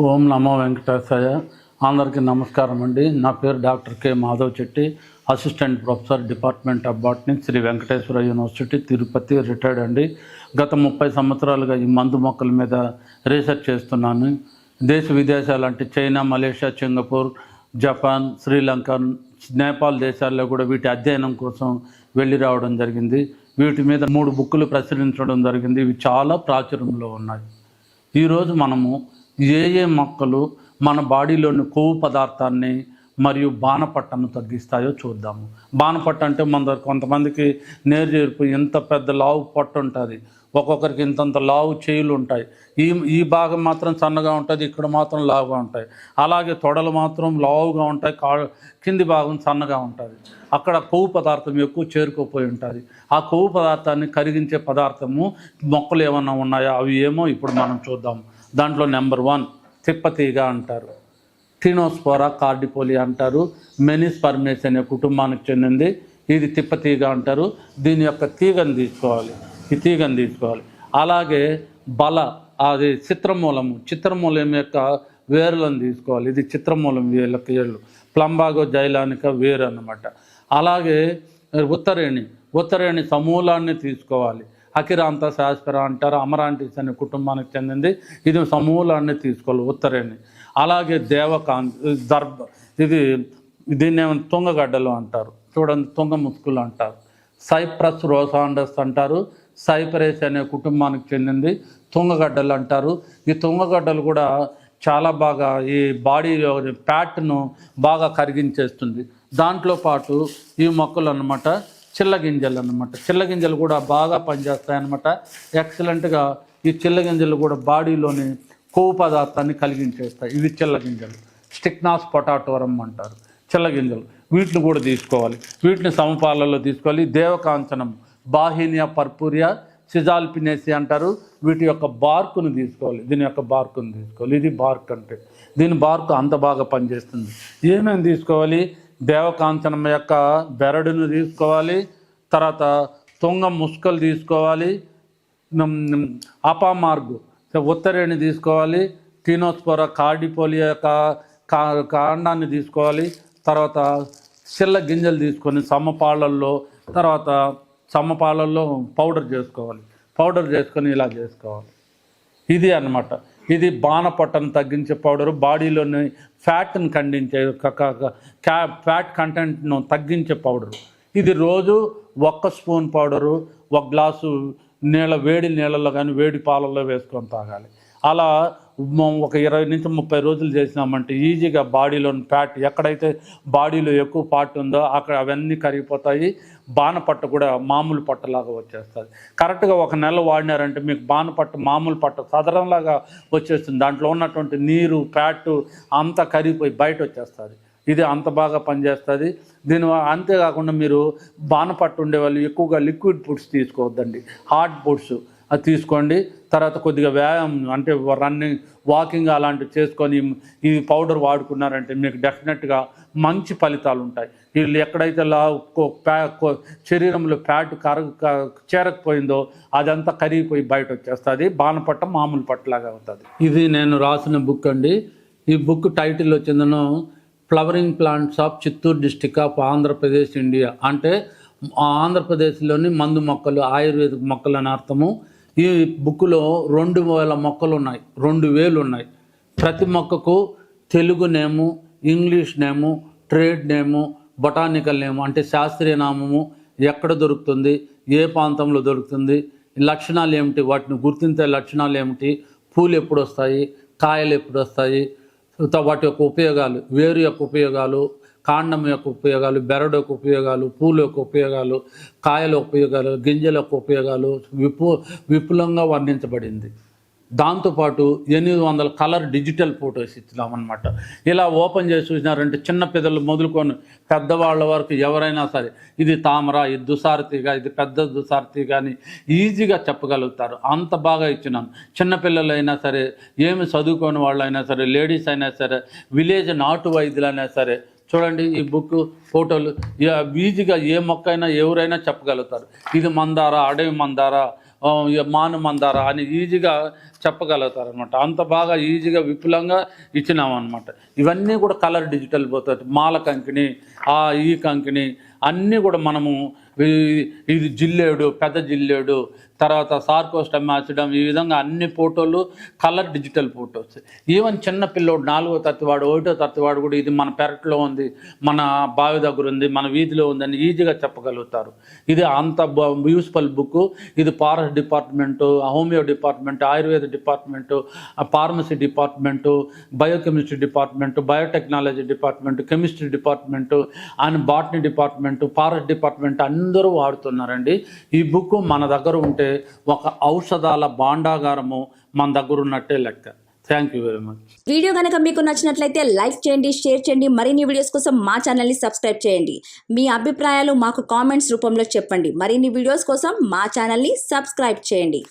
ఓం నమో వెంకటేశాయ. అందరికీ నమస్కారం అండి. నా పేరు doctor K Madhav Chetty, assistant professor, department of botany, Sri Venkateswara university, Tirupati, retired అండి. గత 30 సంవత్సరాలుగా ఈ మందు మొక్కల మీద రీసెర్చ్ చేస్తున్నాను. దేశ విదేశాలు అంటే China, Malaysia, Singapore, Japan, Sri Lanka, Nepal దేశాల్లో కూడా వీటి అధ్యయనం కోసం వెళ్ళి రావడం జరిగింది. వీటి మీద 3 బుక్కులు ప్రచురించడం జరిగింది. ఇవి చాలా ప్రాచుర్యంలో ఉన్నాయి. ఈరోజు మనము ఏ మొక్కలు మన బాడీలోని కొవ్వు పదార్థాన్ని మరియు బాణపట్టను తగ్గిస్తాయో చూద్దాము. బాణపట్ట అంటే కొంతమందికి నేరుచేర్పు ఇంత పెద్ద లావు పట్టు ఉంటుంది, ఒక్కొక్కరికి ఇంతంత లావు చేయులు ఉంటాయి. ఈ భాగం మాత్రం సన్నగా ఉంటుంది, ఇక్కడ మాత్రం లావుగా ఉంటాయి. అలాగే తొడలు మాత్రం లావుగా ఉంటాయి, కింది భాగం సన్నగా ఉంటుంది. అక్కడ కొవ్వు పదార్థం ఎక్కువ చేరుకోపోయి ఉంటుంది. ఆ కొవ్వు పదార్థాన్ని కరిగించే పదార్థము మొక్కలు ఏమన్నా ఉన్నాయా, అవి ఏమో ఇప్పుడు మనం చూద్దాము. దాంట్లో నెంబర్ 1 తిప్పతీగ అంటారు, టినోస్పోరా కార్డిపోలియా అంటారు. మెనిస్పర్మేస్ అనే కుటుంబానికి చెందింది. ఇది తిప్పతీగ అంటారు. దీని యొక్క తీగను తీసుకోవాలి. అలాగే అది చిత్రమూలం యొక్క వేరులను తీసుకోవాలి. ఇది చిత్రమూలం ఏళ్ళు, ప్లంబాగో జైలానిక వేరు అన్నమాట. అలాగే ఉత్తరేణి సమూలాన్ని తీసుకోవాలి. అకిరాంత శాస్పరా అంటారు, అమరాంటిస్ అనే కుటుంబానికి చెందింది. ఇది సమూలాన్ని తీసుకోవాలి, ఉత్తరేణి. అలాగే దీన్ని ఏమైనా తుంగగడ్డలు అంటారు, చూడండి, తుంగ ముసుకులు అంటారు. సైప్రస్ రోసాండస్ అంటారు, సైప్రస్ అనే కుటుంబానికి చెందింది. తుంగగడ్డలు అంటారు. ఈ తుంగగడ్డలు కూడా చాలా బాగా ఈ బాడీలో ఫ్యాట్ను బాగా కరిగించేస్తుంది. దాంట్లో పాటు ఈ మొక్కలు అన్నమాట చిల్లగింజలు కూడా బాగా పనిచేస్తాయి అన్నమాట. ఎక్సలెంట్గా ఈ చిల్లగింజలు కూడా బాడీలోని కొవ్వు పదార్థాన్ని కలిగించేస్తాయి. ఇవి చిల్లగింజలు, స్టిక్నాస్ పొటాటోరం అంటారు చిల్లగింజలు. వీటిని కూడా తీసుకోవాలి. వీటిని సమపాలలో తీసుకోవాలి. దేవకాంచనం, బాహినియా పర్పూరియా, సిజాల్పినేసి అంటారు. వీటి యొక్క బార్కును తీసుకోవాలి. దీని యొక్క బార్కును తీసుకోవాలి. ఇది బార్క్ అంటే, దీని బార్కు అంత బాగా పనిచేస్తుంది. ఏమేమి తీసుకోవాలి? దేవకాంచనం యొక్క బెరడును తీసుకోవాలి. తర్వాత తుంగ ముసుకలు తీసుకోవాలి. అపామార్గు ఉత్తరేణి తీసుకోవాలి. టినోస్పోరా కార్డిపోలియా యొక్క కాండాన్ని తీసుకోవాలి. తర్వాత చిల్ల గింజలు తీసుకొని సమపాలల్లో పౌడర్ చేసుకొని ఇలా చేసుకోవాలి. ఇది అన్నమాట. ఇది బాణపట్టను తగ్గించే పౌడరు, బాడీలోని ఫ్యాట్ను ఖండించే ఫ్యాట్ కంటెంట్ను తగ్గించే పౌడరు. ఇది రోజు 1 స్పూన్ పౌడరు 1 గ్లాసు వేడి నీళ్ళలో కానీ వేడి పాలల్లో వేసుకొని తాగాలి. అలా ఒక 20 నుంచి 30 రోజులు చేసినామంటే ఈజీగా బాడీలోని ఫ్యాట్, ఎక్కడైతే బాడీలో ఎక్కువ పార్ట్ ఉందో అక్కడ అవన్నీ కరిగిపోతాయి. బాణపట్ట కూడా మామూలు పట్టలాగా వచ్చేస్తుంది. కరెక్ట్గా 1 నెల వాడినారంటే మీకు బాణపట్ట మామూలు పట్ట సదరంలాగా వచ్చేస్తుంది. దాంట్లో ఉన్నటువంటి నీరు, ఫ్యాట్ అంతా కరిగిపోయి బయట వచ్చేస్తుంది. ఇది అంత బాగా పనిచేస్తుంది. అంతేకాకుండా మీరు బాణపట్టు ఉండేవాళ్ళు ఎక్కువగా లిక్విడ్ ఫుడ్స్ తీసుకోవద్దండి, హార్డ్ ఫుడ్స్ అది తీసుకోండి. తర్వాత కొద్దిగా వ్యాయామం అంటే రన్నింగ్, వాకింగ్ అలాంటివి చేసుకొని ఈ పౌడర్ వాడుకున్నారంటే మీకు డెఫినెట్గా మంచి ఫలితాలు ఉంటాయి. వీళ్ళు ఎక్కడైతే శరీరంలో ఫ్యాట్ చేరకపోయిందో అదంతా కరిగిపోయి బయట వచ్చేస్తుంది. బాణపట్ట మామూలు పట్టలాగా అవుతుంది. ఇది నేను రాసిన బుక్ అండి. ఈ book title వచ్చిందను flowering plants of Chittoor district of Andhra Pradesh, India. అంటే ఆంధ్రప్రదేశ్లోని మందు మొక్కలు, ఆయుర్వేదిక మొక్కలు అని అర్థము. ఈ బుక్లో 2000 మొక్కలు ఉన్నాయి, 2000 ఉన్నాయి. ప్రతి మొక్కకు తెలుగు నేము, ఇంగ్లీష్ నేము, ట్రేడ్ నేము, బొటానికల్ నేము అంటే శాస్త్రీయ నామము, ఎక్కడ దొరుకుతుంది, ఏ ప్రాంతంలో దొరుకుతుంది, లక్షణాలు ఏమిటి, వాటిని గుర్తించే లక్షణాలు ఏమిటి, పూలు ఎప్పుడు వస్తాయి, కాయలు ఎప్పుడు వస్తాయి, వాటి యొక్క ఉపయోగాలు, వేరు యొక్క ఉపయోగాలు, కాండం యొక్క ఉపయోగాలు, బెరడు యొక్క ఉపయోగాలు, పూల యొక్క ఉపయోగాలు, కాయల ఉపయోగాలు, గింజల యొక్క ఉపయోగాలు విపులంగా వర్ణించబడింది. దాంతోపాటు 800 కలర్ డిజిటల్ ఫొటోస్ ఇచ్చినామన్నమాట. ఇలా ఓపెన్ చేసి చూసినారంటే చిన్న పిల్లలు మొదలుకొని పెద్దవాళ్ళ వరకు ఎవరైనా సరే ఇది తామర, ఇది దుసారతీగా, ఇది పెద్ద దుసారతీగా అని ఈజీగా చెప్పగలుగుతారు. అంత బాగా ఇచ్చినాను. చిన్నపిల్లలైనా సరే, ఏమి చదువుకోని వాళ్ళైనా సరే, లేడీస్ అయినా సరే, విలేజ్ నాటు వైద్యులైనా సరే, చూడండి ఈ బుక్ ఫోటోలు ఈజీగా ఏ మొక్క అయినా ఎవరైనా చెప్పగలుగుతారు. ఇది మందార, అడవి మందార, మానుమందార అని ఈజీగా చెప్పగలుగుతారు అనమాట. అంత బాగా ఈజీగా విపులంగా ఇచ్చినామన్నమాట. ఇవన్నీ కూడా కలర్ డిజిటల్ పోతుంది. మాల కంకిని, ఈ కంకిని అన్నీ కూడా మనము ఇది జిల్లేడు, పెద్ద జిల్లేడు, తర్వాత సార్కోస్టమాసిడమ్, ఈ విధంగా అన్ని ఫోటోలు కలర్ డిజిటల్ ఫోటోస్. ఈవెన్ చిన్న పిల్లోడు 4వ తరగతి వాడు 1వ తరగతి వాడు కూడా ఇది మన పెరట్లో ఉంది, మన బావి దగ్గర ఉంది, మన వీధిలో ఉందని ఈజీగా చెప్పగలుగుతారు. ఇది అంత యూస్ఫుల్ బుక్. ఇది forest department, homeo department, Ayurveda department, pharmacy department, biochemistry department, biotechnology department, chemistry department and botany department, forest department అందరూ వాడుతున్నారండి. ఈ బుక్ మన దగ్గర ఉంటే ఒక ఔషధాల భాండాగారము మన దగ్గర ఉన్నట్టే లెక్క. Thank you very much. Video కనుక మీకు నచ్చినట్లయితే లైక్ చేయండి, షేర్ చేయండి. మరిన్ని వీడియోస్ కోసం మా ఛానల్ని సబ్స్క్రైబ్ చేయండి. మీ అభిప్రాయాలు మాకు కామెంట్స్ రూపంలో చెప్పండి. మరిన్ని వీడియోస్ కోసం మా ఛానల్ని సబ్స్క్రైబ్ చేయండి.